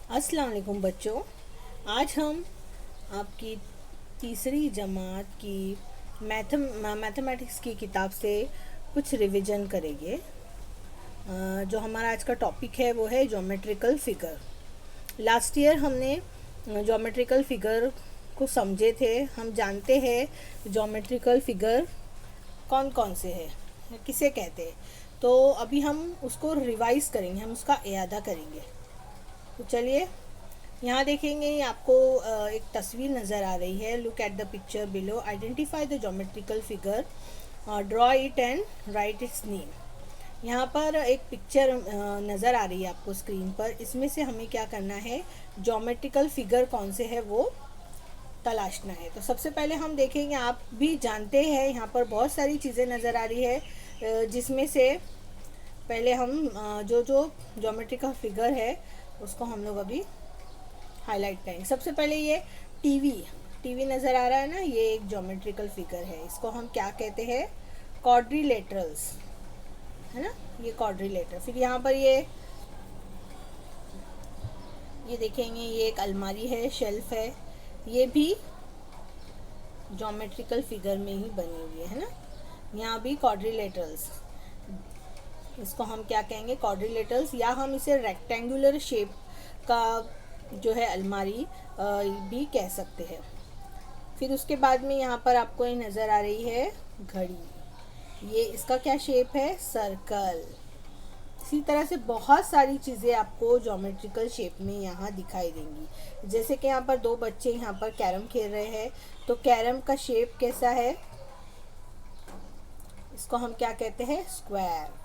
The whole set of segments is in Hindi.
अस्सलाम वालेकुम बच्चों। आज हम आपकी तीसरी जमात की मैथमेटिक्स की किताब से कुछ रिवीजन करेंगे। जो हमारा आज का टॉपिक है वो है ज्योमेट्रिकल फिगर। लास्ट ईयर हमने ज्योमेट्रिकल फिगर को समझे थे। हम जानते हैं ज्योमेट्रिकल फिगर कौन कौन से हैं, किसे कहते हैं। तो अभी हम उसको रिवाइज करेंगे, हम उसका इयादा करेंगे। तो चलिए, यहाँ देखेंगे आपको एक तस्वीर नज़र आ रही है। Look at the picture below, identify the geometrical figure, draw it and right it's name. यहाँ पर एक पिक्चर नज़र आ रही है आपको स्क्रीन पर। इसमें से हमें क्या करना है, ज्योमेट्रिकल फिगर कौन से है वो तलाशना है। तो सबसे पहले हम देखेंगे, आप भी जानते हैं यहाँ पर बहुत सारी चीज़ें नज़र आ रही है, जिसमें से पहले हम जो जो ज्योमेट्रिकल फिगर है उसको हम लोग अभी हाईलाइट करेंगे। सबसे पहले ये टीवी टीवी नज़र आ रहा है ना, ये एक ज्योमेट्रिकल फिगर है। इसको हम क्या कहते हैं, क्वाड्रिलेटरल्स, है ना, ये क्वाड्रिलेटर। फिर यहाँ पर ये देखेंगे, ये एक अलमारी है, शेल्फ है, ये भी ज्योमेट्रिकल फिगर में ही बनी हुई है ना। यहाँ भी क्वाड्रिलेटरल्स, इसको हम क्या कहेंगे, क्वाड्रिलेटरल्स, या हम इसे रेक्टेंगुलर शेप का जो है अलमारी भी कह सकते हैं। फिर उसके बाद में यहाँ पर आपको ये नज़र आ रही है घड़ी। ये इसका क्या शेप है, सर्कल। इसी तरह से बहुत सारी चीज़ें आपको ज्योमेट्रिकल शेप में यहाँ दिखाई देंगी। जैसे कि यहाँ पर दो बच्चे यहाँ पर कैरम खेल रहे हैं, तो कैरम का शेप कैसा है, इसको हम क्या कहते हैं, स्क्वायर।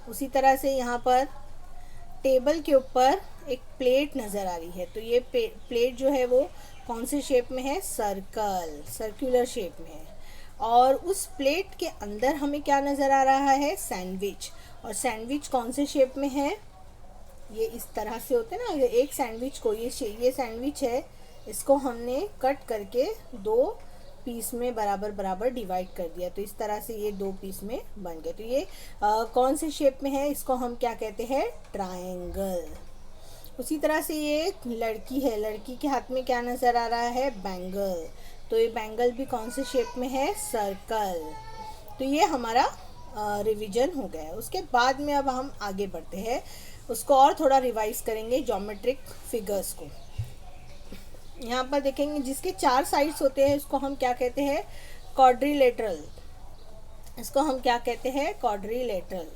उसी तरह से यहाँ पर टेबल के ऊपर एक प्लेट नज़र आ रही है, तो ये प्लेट जो है वो कौन से शेप में है, सर्कल, सर्कुलर शेप में है। और उस प्लेट के अंदर हमें क्या नज़र आ रहा है, सैंडविच। और सैंडविच कौन से शेप में है, ये इस तरह से होते हैं ना। एक सैंडविच को ये सैंडविच है, इसको हमने कट करके दो पीस में बराबर बराबर डिवाइड कर दिया, तो इस तरह से ये दो पीस में बन गए। तो ये कौन से शेप में है, इसको हम क्या कहते हैं, ट्रायंगल। उसी तरह से ये एक लड़की है, लड़की के हाथ में क्या नज़र आ रहा है, बैंगल। तो ये बैंगल भी कौन से शेप में है, सर्कल। तो ये हमारा रिवीजन हो गया है। उसके बाद में अब हम आगे बढ़ते हैं, उसको और थोड़ा रिवाइज करेंगे ज्योमेट्रिक फिगर्स को। यहाँ पर देखेंगे जिसके चार साइड्स होते हैं उसको हम क्या कहते हैं, क्वाड्रिलेटरल। इसको हम क्या कहते हैं, क्वाड्रिलेटरल।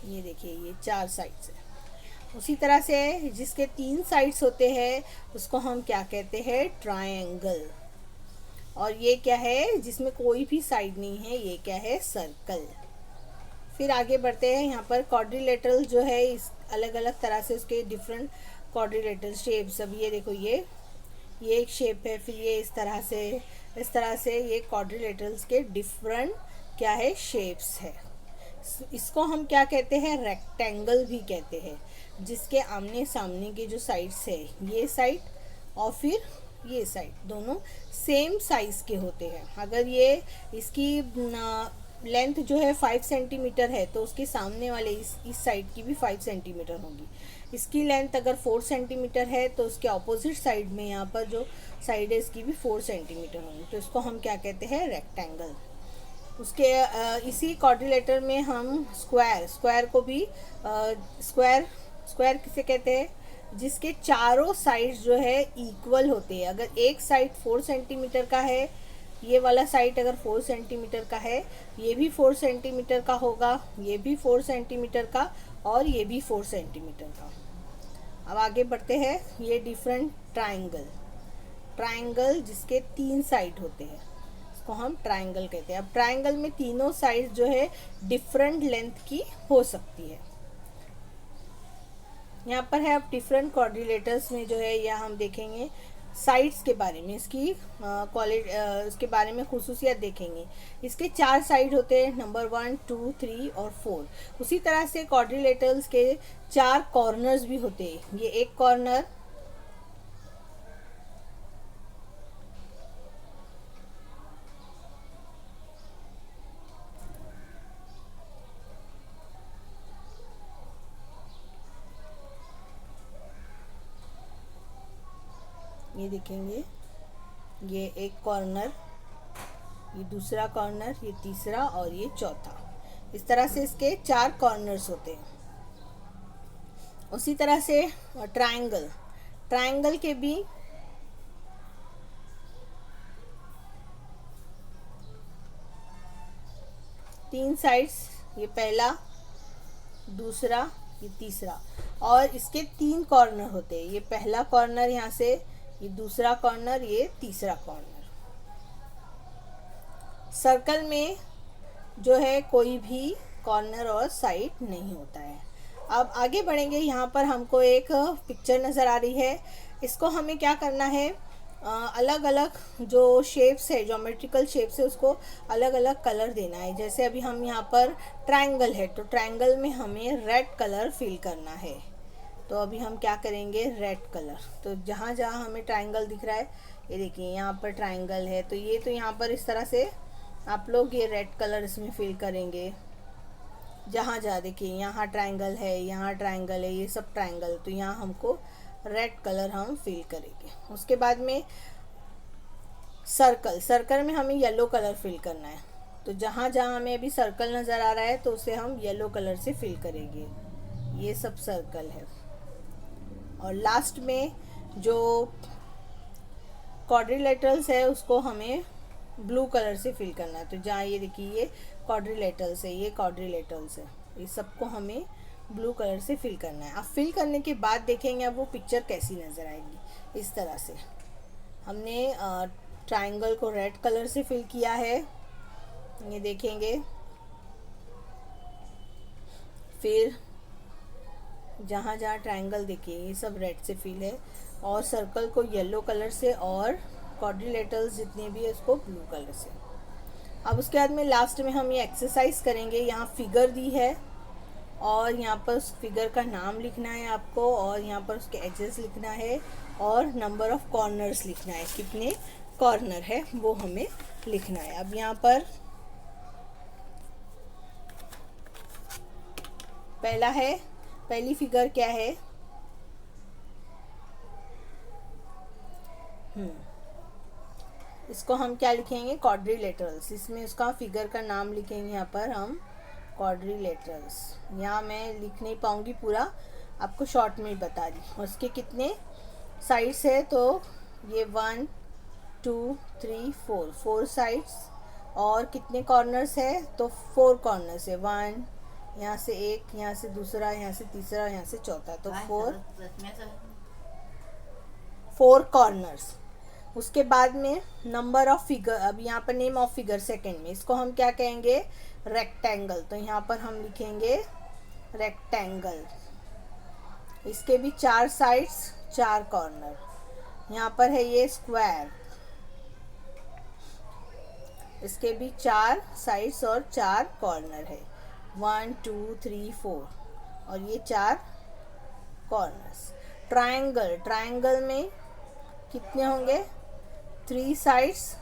ये देखिए, ये चार साइड्स है। उसी तरह से जिसके तीन साइड्स होते हैं उसको हम क्या कहते हैं, ट्रायंगल। और ये क्या है, जिसमें कोई भी साइड नहीं है, ये क्या है, सर्कल। फिर आगे बढ़ते हैं, यहाँ पर क्वाड्रिलेटरल जो है, इस अलग अलग तरह से उसके डिफरेंट क्वाड्रिलेटरल शेप्स। अब ये देखो, ये एक शेप है, फिर ये इस तरह से ये क्वाड्रिलेटरल्स के डिफरेंट क्या है, शेप्स है। इसको हम क्या कहते हैं, रेक्टेंगल भी कहते हैं। जिसके आमने सामने के जो साइड्स है, ये साइड और फिर ये साइड, दोनों सेम साइज के होते हैं। अगर ये इसकी लेंथ जो है 5 सेंटीमीटर है, तो उसके सामने वाले इस साइड की भी 5 सेंटीमीटर होगी। इसकी लेंथ अगर 4 सेंटीमीटर है, तो उसके ऑपोजिट साइड में यहाँ पर जो साइड है इसकी भी 4 सेंटीमीटर होगी। तो इसको हम क्या कहते हैं, रेक्टेंगल। उसके इसी क्वाड्रिलेटर में हम स्क्वायर को भी स्क्वायर किसे कहते हैं, जिसके चारों साइड्स जो है इक्वल होते हैं। अगर एक साइड 4 सेंटीमीटर का है, ये वाला साइड अगर 4 सेंटीमीटर का है, ये भी 4 सेंटीमीटर का होगा, ये भी 4 सेंटीमीटर का, और ये भी 4 सेंटीमीटर का। अब आगे बढ़ते हैं, ये डिफरेंट ट्रायंगल जिसके तीन साइड होते हैं, इसको हम ट्रायंगल कहते हैं। अब ट्रायंगल में तीनों साइड जो है डिफरेंट लेंथ की हो सकती है। यहाँ पर है, अब डिफरेंट क्वाड्रिलेटर्स में जो है, यहाँ हम देखेंगे साइड्स के बारे में, इसकी क्वालिटी, इसके बारे में खुसूसियत देखेंगे। इसके चार साइड होते हैं, नंबर 1, 2, 3 और 4। उसी तरह से क्वाड्रिलेटर्स के चार कॉर्नर्स भी होते हैं। ये एक कॉर्नर, ये देखेंगे, ये एक कॉर्नर, ये दूसरा कॉर्नर, ये तीसरा और ये चौथा। इस तरह से इसके 4 कॉर्नर्स होते हैं। उसी तरह से ट्रायंगल, ट्रायंगल के भी 3 साइड्स, ये पहला, दूसरा, ये तीसरा, और इसके 3 कॉर्नर होते हैं। ये पहला कॉर्नर यहाँ से, ये दूसरा कॉर्नर, ये तीसरा कॉर्नर। सर्कल में जो है कोई भी कॉर्नर और साइड नहीं होता है। अब आगे बढ़ेंगे। यहाँ पर हमको एक पिक्चर नज़र आ रही है। इसको हमें क्या करना है, अलग अलग जो शेप्स है, ज्योमेट्रिकल शेप्स है, उसको अलग अलग कलर देना है। जैसे अभी हम यहाँ पर ट्रायंगल है, तो ट्रायंगल में हमें रेड कलर फिल करना है। तो अभी हम क्या करेंगे, रेड कलर। तो जहाँ जहाँ हमें ट्रायंगल दिख रहा है, ये देखिए यहाँ पर ट्रायंगल है, तो ये तो यहाँ पर इस तरह से आप लोग ये रेड कलर इसमें फिल करेंगे। जहाँ जहाँ देखिए, यहाँ ट्रायंगल है, यहाँ ट्रायंगल है, ये सब ट्रायंगल, तो यहाँ हमको रेड कलर हम फिल करेंगे। उसके बाद में सर्कल, सर्कल में हमें येलो कलर फिल करना है। तो जहाँ जहाँ हमें अभी सर्कल नज़र आ रहा है, तो उसे हम येलो कलर से फिल करेंगे। ये सब सर्कल है। और लास्ट में जो क्वाड्रिलेटरल्स है, उसको हमें ब्लू कलर से फिल करना है। तो जहाँ ये देखिए, ये क्वाड्रिलेटरल्स है, ये क्वाड्रिलेटरल्स है, ये सबको हमें ब्लू कलर से फिल करना है। अब फिल करने के बाद देखेंगे अब वो पिक्चर कैसी नज़र आएगी। इस तरह से हमने ट्रायंगल को रेड कलर से फिल किया है, ये देखेंगे। फिर जहाँ जहाँ ट्रायंगल देखिए, ये सब रेड से फिल है, और सर्कल को येलो कलर से, और क्वाड्रिलेटरल्स जितने भी है उसको ब्लू कलर से। अब उसके बाद में लास्ट में हम ये एक्सरसाइज करेंगे। यहाँ फिगर दी है, और यहाँ पर उस फिगर का नाम लिखना है आपको, और यहाँ पर उसके एजेस लिखना है, और नंबर ऑफ कॉर्नर्स लिखना है, कितने कॉर्नर है वो हमें लिखना है। अब यहाँ पर पहला है, पहली फिगर क्या है, इसको हम क्या लिखेंगे, क्वाड्रिलेटरल्स। इसमें उसका फिगर का नाम लिखेंगे यहाँ पर हम, क्वाड्रिलेटरल्स। यहाँ मैं लिख नहीं पाऊँगी पूरा, आपको शॉर्ट में ही बता दी। उसके कितने साइड्स है, तो ये 1 2 3 4, 4 साइड्स। और कितने कॉर्नर्स है, तो 4 कॉर्नर्स है। 1 यहाँ से, एक यहाँ से, दूसरा यहाँ से, तीसरा यहाँ से, चौथा, तो 4 कॉर्नर्स। उसके बाद में नंबर ऑफ फिगर, अब यहाँ पर नेम ऑफ फिगर सेकंड में, इसको हम क्या कहेंगे, रेक्टेंगल। तो यहाँ पर हम लिखेंगे रेक्टेंगल। इसके भी 4 साइड्स, 4 कॉर्नर। यहाँ पर है ये स्क्वायर, इसके भी 4 साइड्स और 4 कॉर्नर है, 1 2 3 4, और ये 4 कॉर्नर्स। ट्रायंगल, ट्रायंगल में कितने होंगे, 3 साइड्स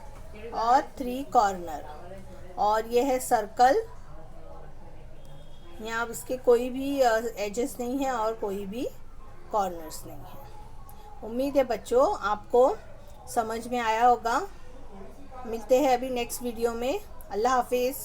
और 3 कॉर्नर। और ये है सर्कल, यहाँ अब इसके कोई भी एजेस नहीं है और कोई भी कॉर्नर्स नहीं है। उम्मीद है बच्चों आपको समझ में आया होगा। मिलते हैं अभी नेक्स्ट वीडियो में। अल्लाह हाफिज़।